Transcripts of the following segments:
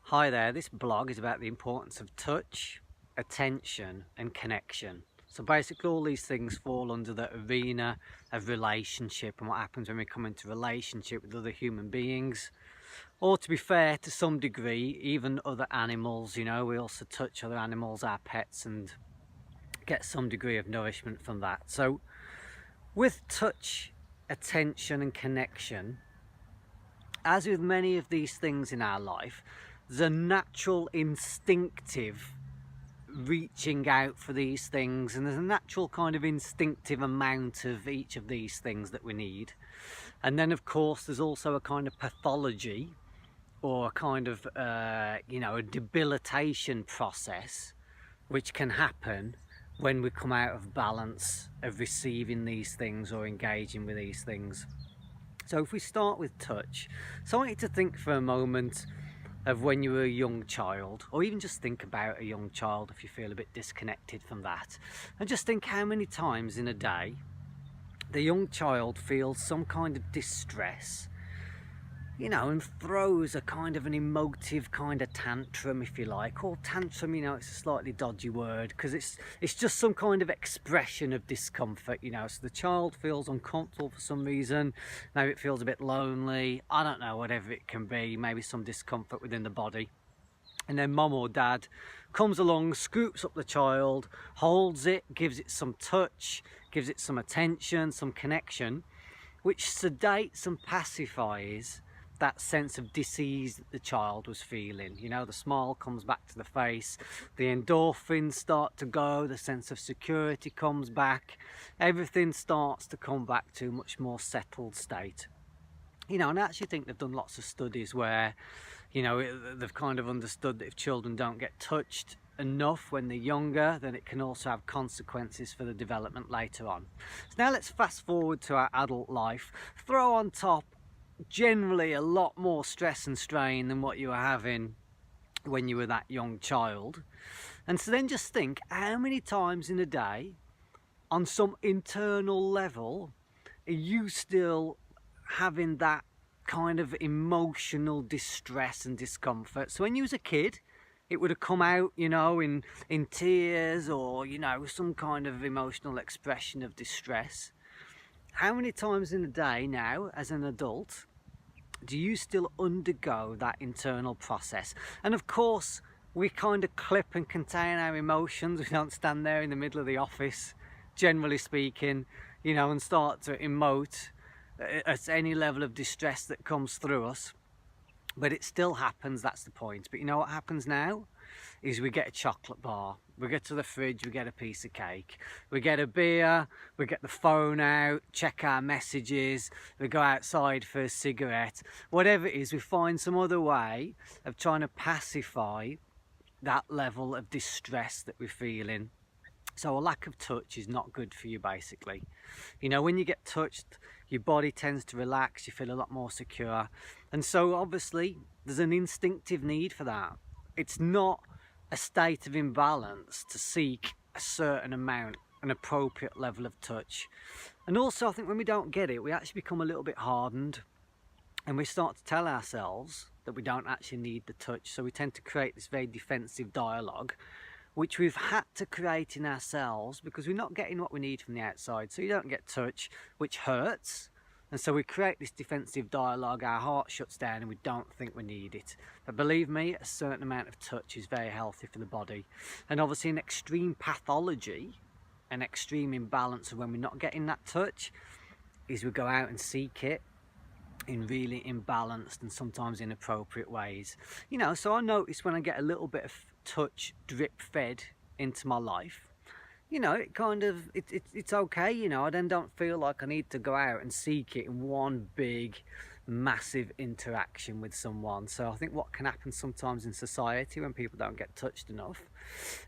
Hi there, this blog is about the importance of touch, attention and connection. So basically all these things fall under the arena of relationship and what happens when we come into relationship with other human beings. Or to be fair, to some degree, even other animals, we also touch other animals, our pets, and get some degree of nourishment from that. So with touch, attention and connection, as with many of these things in our life, there's a natural instinctive reaching out for these things, and there's a natural kind of instinctive amount of each of these things that we need. And then of course there's also a kind of pathology or a kind of a debilitation process which can happen when we come out of balance of receiving these things or engaging with these things. So if we start with touch, so I want you to think for a moment of when you were a young child, or even just think about a young child if you feel a bit disconnected from that, and just think how many times in a day the young child feels some kind of distress, and throws a kind of an emotive kind of tantrum, if you like. Or tantrum, it's a slightly dodgy word because it's just some kind of expression of discomfort, so the child feels uncomfortable for some reason. Maybe it feels a bit lonely, I don't know, whatever it can be, maybe some discomfort within the body. And then mum or dad comes along, scoops up the child, holds it, gives it some touch, gives it some attention, some connection, which sedates and pacifies that sense of dis-ease that the child was feeling. The smile comes back to the face, the endorphins start to go, the sense of security comes back, everything starts to come back to a much more settled state. And I actually think they've done lots of studies where, they've kind of understood that if children don't get touched enough when they're younger, then it can also have consequences for the development later on. So now let's fast forward to our adult life. Throw on top generally a lot more stress and strain than what you were having when you were that young child. And so then just think how many times in a day on some internal level are you still having that kind of emotional distress and discomfort. So when you was a kid, it would have come out, in tears or, some kind of emotional expression of distress. How many times in a day now, as an adult, do you still undergo that internal process? And of course, we kind of clip and contain our emotions. We don't stand there in the middle of the office, generally speaking, and start to emote at any level of distress that comes through us. But it still happens, that's the point. But you know what happens now? Is we get a chocolate bar, we go to the fridge, we get a piece of cake, we get a beer, we get the phone out, check our messages, we go outside for a cigarette. Whatever it is, we find some other way of trying to pacify that level of distress that we're feeling. So a lack of touch is not good for you, basically. When you get touched, your body tends to relax, you feel a lot more secure. And so obviously there's an instinctive need for that. It's not a state of imbalance to seek a certain amount, an appropriate level of touch. And also I think when we don't get it, we actually become a little bit hardened and we start to tell ourselves that we don't actually need the touch. So we tend to create this very defensive dialogue, which we've had to create in ourselves because we're not getting what we need from the outside. So you don't get touch, which hurts. And so we create this defensive dialogue, our heart shuts down and we don't think we need it. But believe me, a certain amount of touch is very healthy for the body. And obviously an extreme pathology, an extreme imbalance of when we're not getting that touch, is we go out and seek it in really imbalanced and sometimes inappropriate ways. So I notice when I get a little bit of touch drip fed into my life, it kind of, it's okay, I then don't feel like I need to go out and seek it in one big massive interaction with someone. So I think what can happen sometimes in society when people don't get touched enough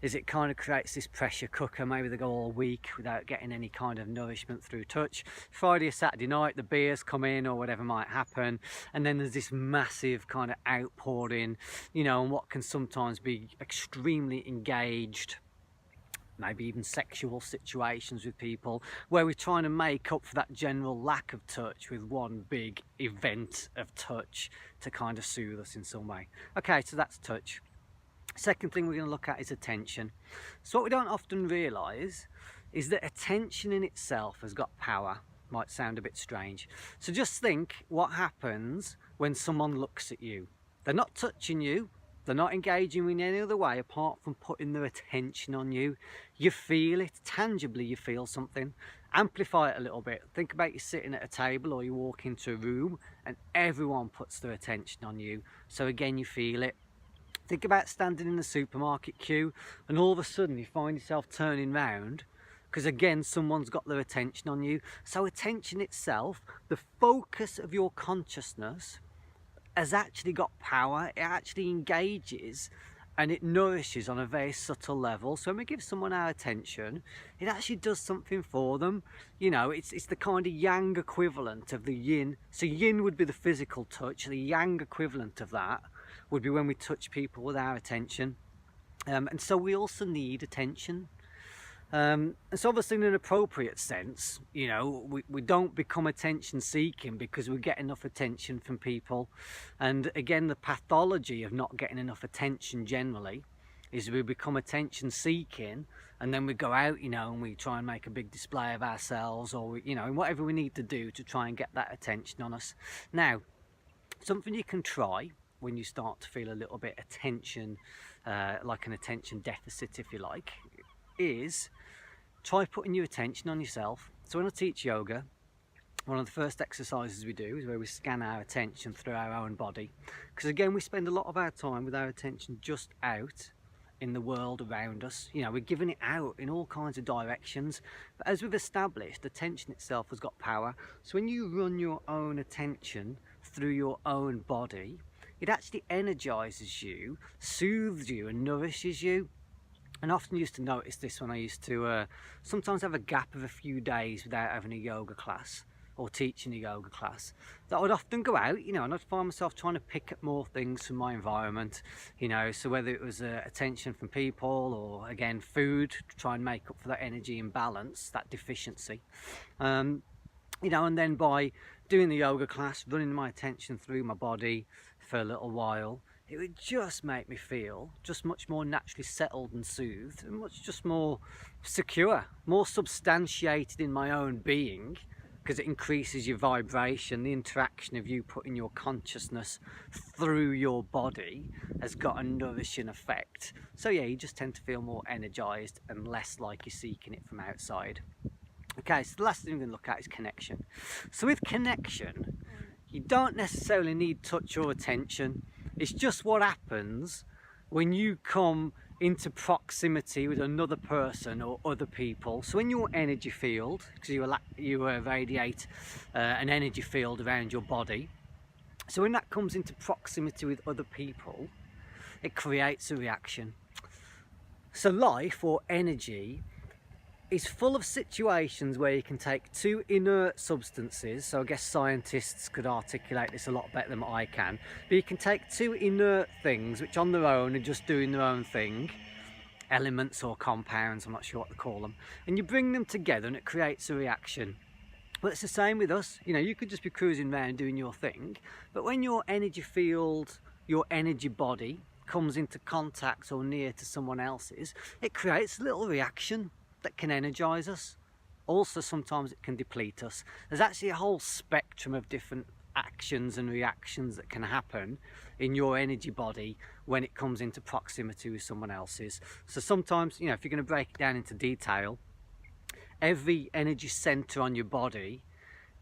is it kind of creates this pressure cooker. Maybe they go all week without getting any kind of nourishment through touch. Friday or Saturday night the beers come in or whatever might happen, and then there's this massive kind of outpouring, and what can sometimes be extremely engaged maybe even sexual situations with people, where we're trying to make up for that general lack of touch with one big event of touch to kind of soothe us in some way. Okay, so that's touch. Second thing we're going to look at is attention. So what we don't often realise is that attention in itself has got power. Might sound a bit strange. So just think what happens when someone looks at you. They're not touching you, they're not engaging you in any other way apart from putting their attention on you. You feel it, tangibly you feel something. Amplify it a little bit. Think about you sitting at a table or you walk into a room and everyone puts their attention on you. So again, you feel it. Think about standing in the supermarket queue and all of a sudden you find yourself turning round because again someone's got their attention on you. So attention itself, the focus of your consciousness, has actually got power. It actually engages and it nourishes on a very subtle level. So when we give someone our attention, it actually does something for them. You know, it's the kind of yang equivalent of the yin. So yin would be the physical touch, the yang equivalent of that would be when we touch people with our attention. And so we also need attention. And so obviously in an appropriate sense, you know, we don't become attention seeking because we get enough attention from people. And again, the pathology of not getting enough attention generally is we become attention seeking and then we go out, you know, and we try and make a big display of ourselves, or, you know, whatever we need to do to try and get that attention on us. Now, something you can try when you start to feel a little bit attention, like an attention deficit if you like, is try putting your attention on yourself. So when I teach yoga, one of the first exercises we do is where we scan our attention through our own body, because again we spend a lot of our time with our attention just out in the world around us. You know, we're giving it out in all kinds of directions, but as we've established, attention itself has got power. So when you run your own attention through your own body, it actually energizes you, soothes you and nourishes you. And I often used to notice this when I used to sometimes have a gap of a few days without having a yoga class or teaching a yoga class, that I would often go out, you know, and I'd find myself trying to pick up more things from my environment, you know, so whether it was attention from people or again food to try and make up for that energy imbalance, that deficiency, you know, and then by doing the yoga class, running my attention through my body for a little while, it would just make me feel just much more naturally settled and soothed and much just more secure, more substantiated in my own being, because it increases your vibration. The interaction of you putting your consciousness through your body has got a nourishing effect. So yeah, you just tend to feel more energized and less like you're seeking it from outside. Okay, so the last thing we're going to look at is connection. So with connection, you don't necessarily need touch or attention. It's just what happens when you come into proximity with another person or other people. So in your energy field, because you radiate an energy field around your body, so when that comes into proximity with other people, it creates a reaction. So life, or energy, is full of situations where you can take two inert substances. So I guess scientists could articulate this a lot better than I can, but you can take two inert things which on their own are just doing their own thing, elements or compounds, I'm not sure what to call them, and you bring them together and it creates a reaction. Well, it's the same with us. You know, you could just be cruising around doing your thing, but when your energy field, your energy body comes into contact or near to someone else's, it creates a little reaction that can energize us. Also, sometimes it can deplete us. There's actually a whole spectrum of different actions and reactions that can happen in your energy body when it comes into proximity with someone else's. So sometimes, you know, if you're going to break it down into detail, every energy center on your body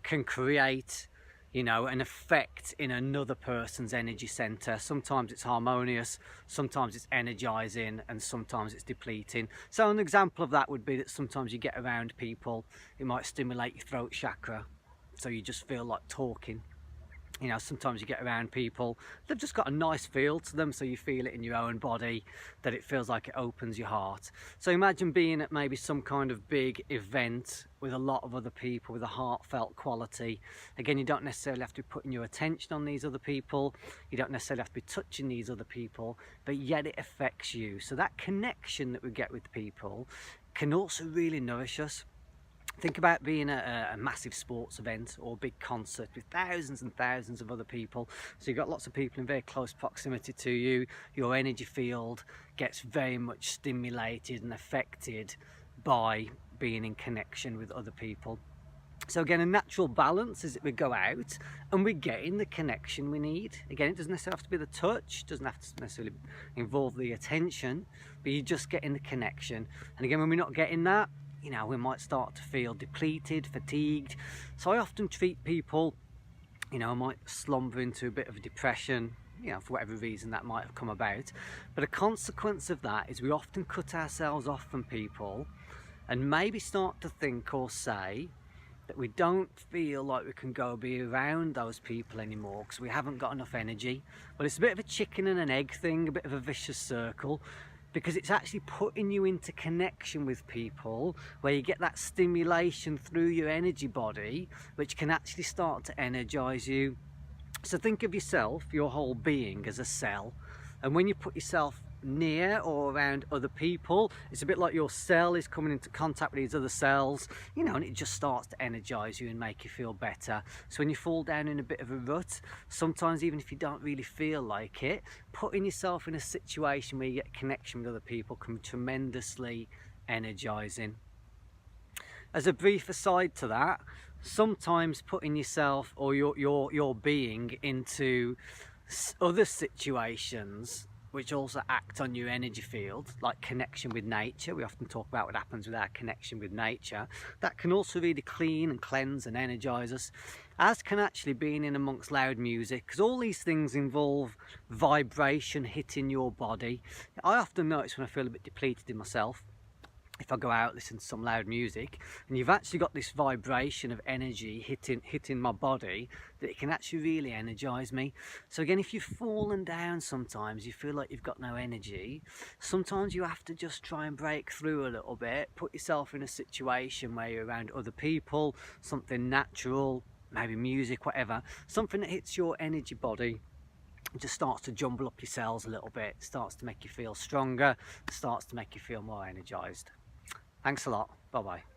can create, you know, an effect in another person's energy center. Sometimes it's harmonious, sometimes it's energizing, and sometimes it's depleting. So an example of that would be that sometimes you get around people, it might stimulate your throat chakra, so you just feel like talking. You know, sometimes you get around people, they've just got a nice feel to them, so you feel it in your own body, that it feels like it opens your heart. So imagine being at maybe some kind of big event with a lot of other people with a heartfelt quality. Again, you don't necessarily have to be putting your attention on these other people, you don't necessarily have to be touching these other people, but yet it affects you. So that connection that we get with people can also really nourish us. Think about being at a massive sports event or a big concert with thousands and thousands of other people. So you've got lots of people in very close proximity to you. Your energy field gets very much stimulated and affected by being in connection with other people. So again, a natural balance is that we go out and we're getting the connection we need. Again, it doesn't necessarily have to be the touch, doesn't have to necessarily involve the attention, but you're just getting the connection. And again, when we're not getting that, you know, we might start to feel depleted, fatigued. So I often treat people, you know, I might slumber into a bit of a depression, you know, for whatever reason that might have come about. But a consequence of that is we often cut ourselves off from people and maybe start to think or say that we don't feel like we can go be around those people anymore because we haven't got enough energy. But it's a bit of a chicken and an egg thing, a bit of a vicious circle, because it's actually putting you into connection with people where you get that stimulation through your energy body, which can actually start to energize you. So think of yourself, your whole being, as a cell, and when you put yourself near or around other people, it's a bit like your cell is coming into contact with these other cells, you know, and it just starts to energize you and make you feel better. So when you fall down in a bit of a rut, sometimes even if you don't really feel like it, putting yourself in a situation where you get connection with other people can be tremendously energizing. As a brief aside to that, sometimes putting yourself or your being into other situations which also act on your energy field, like connection with nature. We often talk about what happens with our connection with nature. That can also really clean and cleanse and energize us, as can actually being in amongst loud music, because all these things involve vibration hitting your body. I often notice when I feel a bit depleted in myself, if I go out, listen to some loud music, and you've actually got this vibration of energy hitting my body, that it can actually really energize me. So again, if you've fallen down sometimes, you feel like you've got no energy, sometimes you have to just try and break through a little bit, put yourself in a situation where you're around other people, something natural, maybe music, whatever, something that hits your energy body. It just starts to jumble up your cells a little bit, starts to make you feel stronger, starts to make you feel more energized. Thanks a lot. Bye bye.